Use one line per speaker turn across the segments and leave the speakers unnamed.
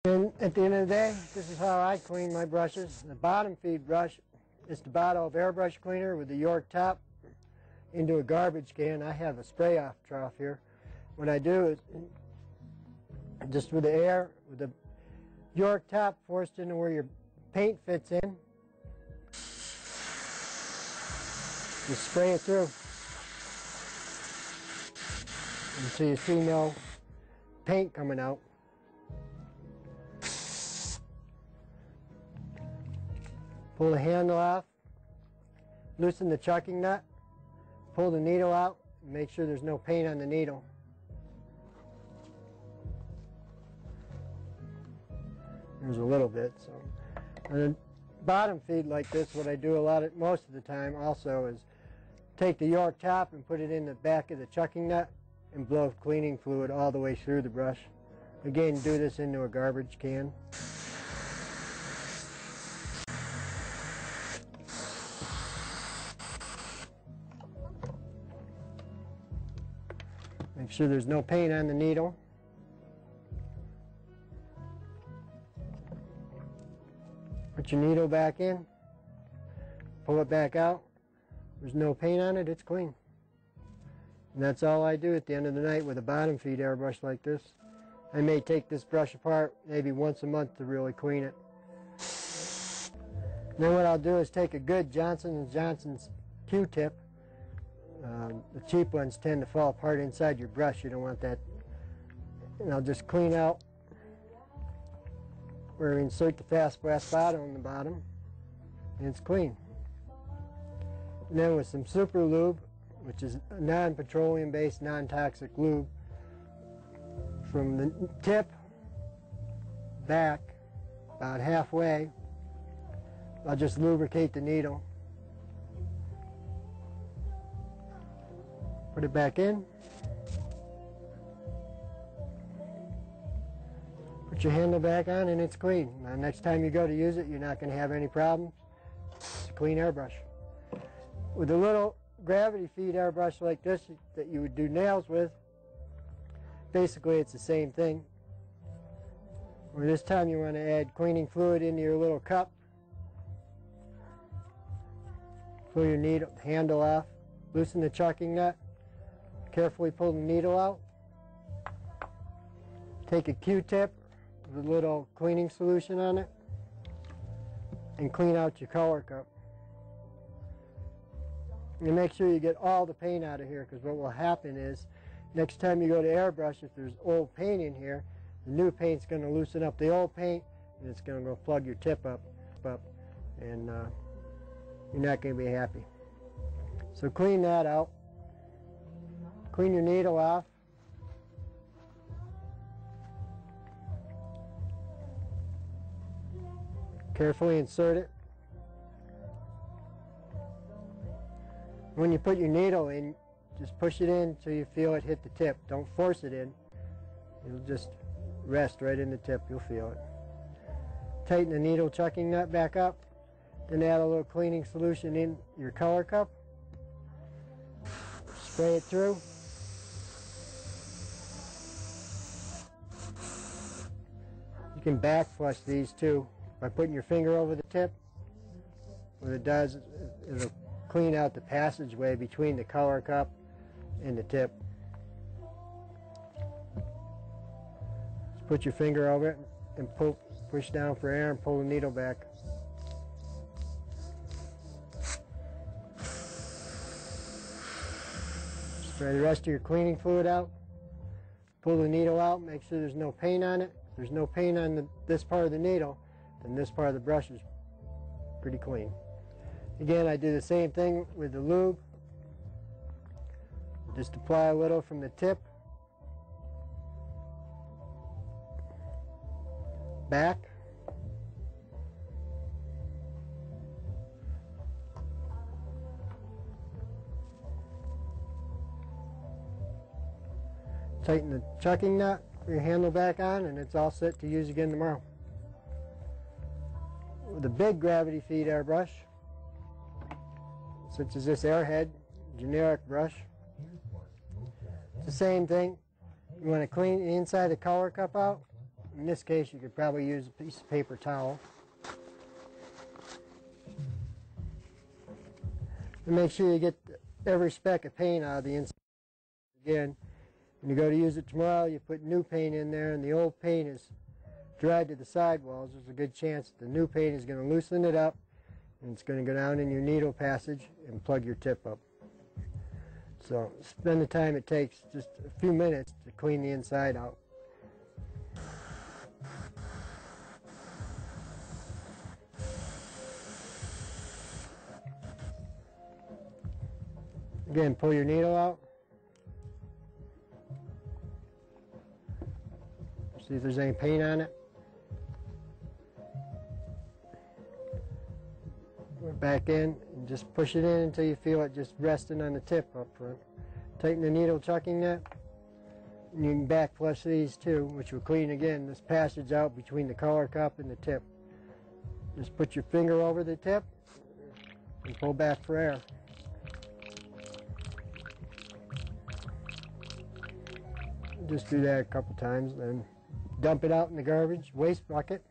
And at the end of the day, this is how I clean my brushes. The bottom feed brush is the bottle of airbrush cleaner with the York top into a garbage can. I have a spray off trough here. What I do is just with the air, with the York top forced into where your paint fits in, just spray it through until you see no paint coming out. Pull the handle off, loosen the chucking nut, pull the needle out, and make sure there's no paint on the needle. There's a little bit. So, on a bottom feed like this, what I do most of the time also is take the York top and put it in the back of the chucking nut and blow cleaning fluid all the way through the brush. Again, do this into a garbage can. Make sure there's no paint on the needle. Put your needle back in, pull it back out. There's no paint on it, it's clean. And that's all I do at the end of the night with a bottom feed airbrush like this. I may take this brush apart maybe once a month to really clean it. Then what I'll do is take a good Johnson & Johnson's Q-tip. The cheap ones tend to fall apart inside your brush. You don't want that. And I'll just clean out where we insert the fast brass bottle in the bottom, and it's clean. And then with some super lube, which is a non-petroleum based, non-toxic lube, from the tip back about halfway, I'll just lubricate the needle. Put it back in. Put your handle back on and it's clean. Now, next time you go to use it, you're not going to have any problems. It's a clean airbrush. With a little gravity feed airbrush like this that you would do nails with, basically it's the same thing. Where this time you want to add cleaning fluid into your little cup. Pull your needle handle off, loosen the chucking nut, carefully pull the needle out. Take a Q-tip with a little cleaning solution on it and clean out your color cup. And make sure you get all the paint out of here, because what will happen is next time you go to airbrush, if there's old paint in here, the new paint's going to loosen up the old paint and it's going to go plug your tip up and you're not going to be happy. So clean that out. Clean your needle off. Carefully insert it. When you put your needle in, just push it in until you feel it hit the tip. Don't force it in. It'll just rest right in the tip. You'll feel it. Tighten the needle chucking nut back up. Then add a little cleaning solution in your color cup. Spray it through. You can back flush these too by putting your finger over the tip. What it does, it'll clean out the passageway between the color cup and the tip. Just put your finger over it and push down for air and pull the needle back. Spray the rest of your cleaning fluid out. Pull the needle out, make sure there's no paint on it. If there's no paint on this part of the needle, then this part of the brush is pretty clean. Again, I do the same thing with the lube. Just apply a little from the tip back. Tighten the chucking nut, put your handle back on, and it's all set to use again tomorrow. With a big gravity feed airbrush, such as this Airhead generic brush, it's the same thing. You want to clean the inside of the color cup out, In this case, you could probably use a piece of paper towel. And make sure you get every speck of paint out of the inside. Again, when you go to use it tomorrow, you put new paint in there, and the old paint is dried to the sidewalls. There's a good chance that the new paint is going to loosen it up, and it's going to go down in your needle passage and plug your tip up. So spend the time it takes, just a few minutes, to clean the inside out. Again, pull your needle out. See if there's any paint on it. We're back in and just push it in until you feel it just resting on the tip up front. Tighten the needle chucking nut. And you can back flush these too, which will clean again this passage out between the color cup and the tip. Just put your finger over the tip and pull back for air. Just do that a couple times, then dump it out in the garbage waste bucket.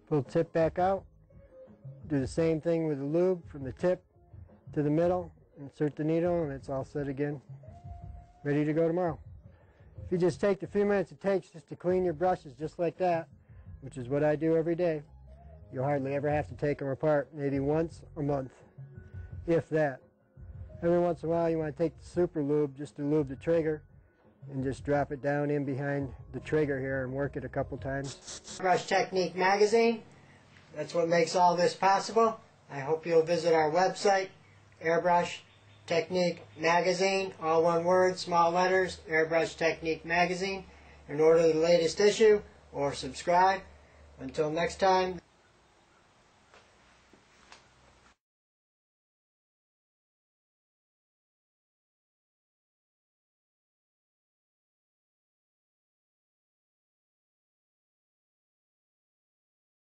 Pull the tip back out. Do the same thing with the lube from the tip to the middle. Insert the needle and it's all set again. Ready to go tomorrow. If you just take the few minutes it takes just to clean your brushes just like that, which is what I do every day, you'll hardly ever have to take them apart, maybe once a month, if that. Every once in a while you want to take the super lube just to lube the trigger and just drop it down in behind the trigger here and work it a couple times. Airbrush Technique magazine, that's what makes all this possible. I hope you'll visit our website, Airbrush Technique magazine, all one word, small letters, Airbrush Technique magazine, and order the latest issue or subscribe. Until next time.